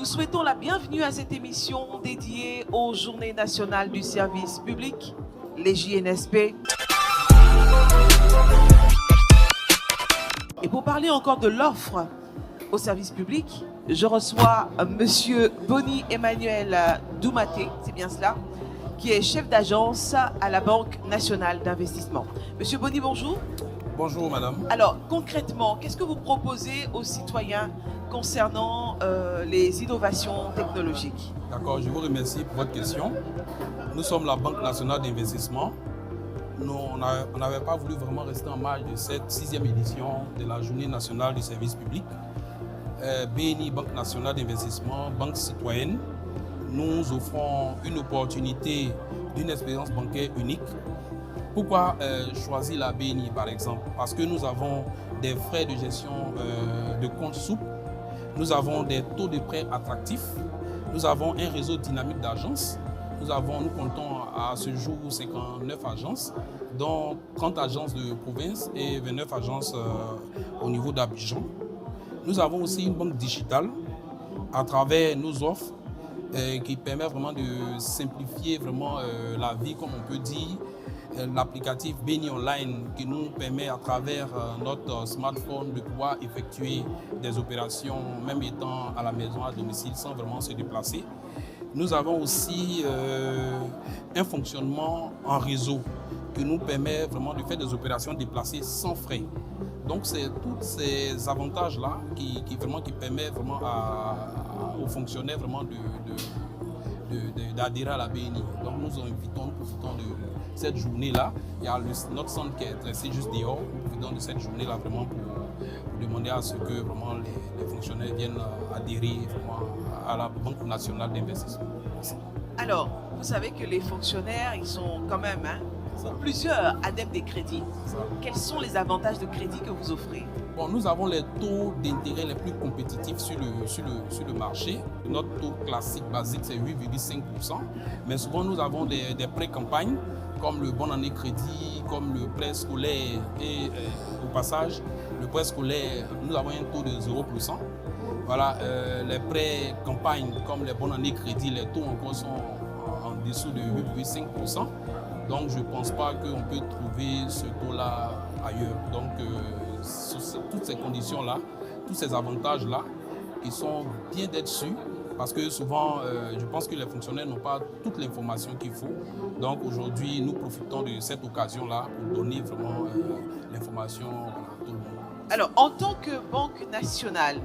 vous souhaitons la bienvenue à cette émission dédiée aux Journées nationales du service public, les JNSP. Et pour parler encore de l'offre au service public, je reçois Monsieur Boni Emmanuel Doumaté, c'est bien cela, qui est chef d'agence à la Banque nationale d'investissement. Monsieur Boni, bonjour. Bonjour madame. Alors concrètement, qu'est-ce que vous proposez aux citoyens concernant les innovations technologiques? D'accord, je vous remercie pour votre question. Nous sommes la Banque nationale d'investissement. On n'avait pas voulu vraiment rester en marge de cette 6e édition de la Journée nationale du service public. BNI, Banque nationale d'investissement, banque citoyenne, nous offrons une opportunité d'une expérience bancaire unique. Pourquoi choisir la BNI par exemple? Parce que nous avons des frais de gestion de compte souple, nous avons des taux de prêt attractifs, nous avons un réseau dynamique d'agences, nous comptons à ce jour 59 agences, dont 30 agences de province et 29 agences au niveau d'Abidjan. Nous avons aussi une banque digitale à travers nos offres qui permet vraiment de simplifier vraiment la vie, comme on peut dire. L'applicatif BNI Online qui nous permet à travers notre smartphone de pouvoir effectuer des opérations, même étant à la maison, à domicile, sans vraiment se déplacer. Nous avons aussi un fonctionnement en réseau qui nous permet vraiment de faire des opérations déplacées sans frais. Donc c'est tous ces avantages-là qui permettent vraiment aux fonctionnaires vraiment d'adhérer à la BNI. Donc nous profitons de cette journée-là. Il y a notre centre qui est dressé juste dehors. Nous profitons de cette journée-là vraiment pour demander à ce que vraiment les fonctionnaires viennent adhérer vraiment à la Banque nationale d'investissement. Alors, vous savez que les fonctionnaires, ils sont quand même plusieurs adeptes des crédits. Quels sont les avantages de crédit que vous offrez? Bon, nous avons les taux d'intérêt les plus compétitifs sur le marché. Notre taux classique basique, c'est 8,5%. Mais souvent, nous avons des pré-campagnes, comme le bon année crédit, comme le prêt scolaire. Et au passage, le prêt scolaire, nous avons un taux de 0%. Voilà, les pré-campagnes, comme les bonnes années crédit, les taux encore sont en dessous de 8,5%. Donc, je ne pense pas qu'on peut trouver ce taux-là ailleurs. Donc, toutes ces conditions-là, tous ces avantages-là, ils sont bien d'être su. Parce que souvent, je pense que les fonctionnaires n'ont pas toute l'information qu'il faut. Donc aujourd'hui, nous profitons de cette occasion-là pour donner vraiment l'information à tout le monde. Alors, en tant que Banque nationale,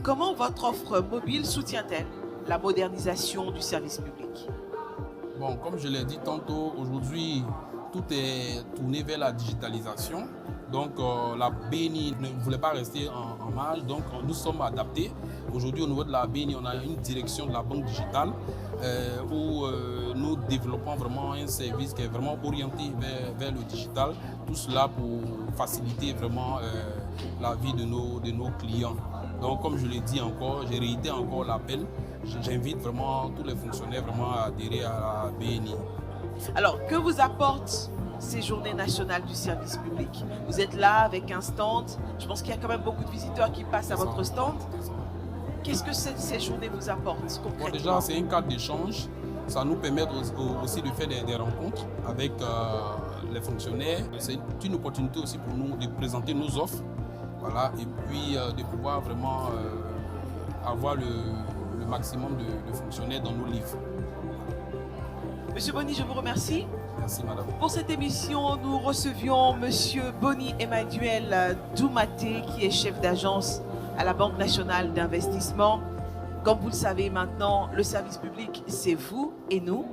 comment votre offre mobile soutient-elle la modernisation du service public? Bon, comme je l'ai dit tantôt, aujourd'hui, tout est tourné vers la digitalisation. Donc la BNI ne voulait pas rester en marge, donc nous sommes adaptés. Aujourd'hui, au niveau de la BNI, on a une direction de la banque digitale où nous développons vraiment un service qui est vraiment orienté vers le digital. Tout cela pour faciliter vraiment la vie de nos clients. Donc comme je l'ai dit encore, j'ai réitéré encore l'appel. J'invite vraiment tous les fonctionnaires vraiment à adhérer à la BNI. Alors, que vous apportent ces journées nationales du service public? Vous êtes là avec un stand. Je pense qu'il y a quand même beaucoup de visiteurs qui passent à votre stand. Qu'est-ce que ces journées vous apportent concrètement? Bon, déjà, c'est un cadre d'échange. Ça nous permet aussi de faire des rencontres avec les fonctionnaires. C'est une opportunité aussi pour nous de présenter nos offres. Voilà, et puis de pouvoir vraiment avoir le maximum de fonctionnaires dans nos livres. Monsieur Boni, je vous remercie. Merci madame. Pour cette émission, nous recevions Monsieur Boni Emmanuel Doumaté, qui est chef d'agence à la Banque nationale d'investissement. Comme vous le savez maintenant, le service public, c'est vous et nous.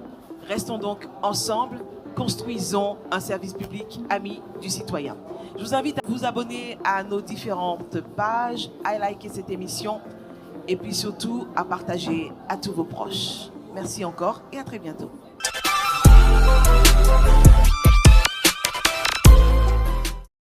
Restons donc ensemble, construisons un service public ami du citoyen. Je vous invite à vous abonner à nos différentes pages, à liker cette émission et puis surtout à partager à tous vos proches. Merci encore et à très bientôt.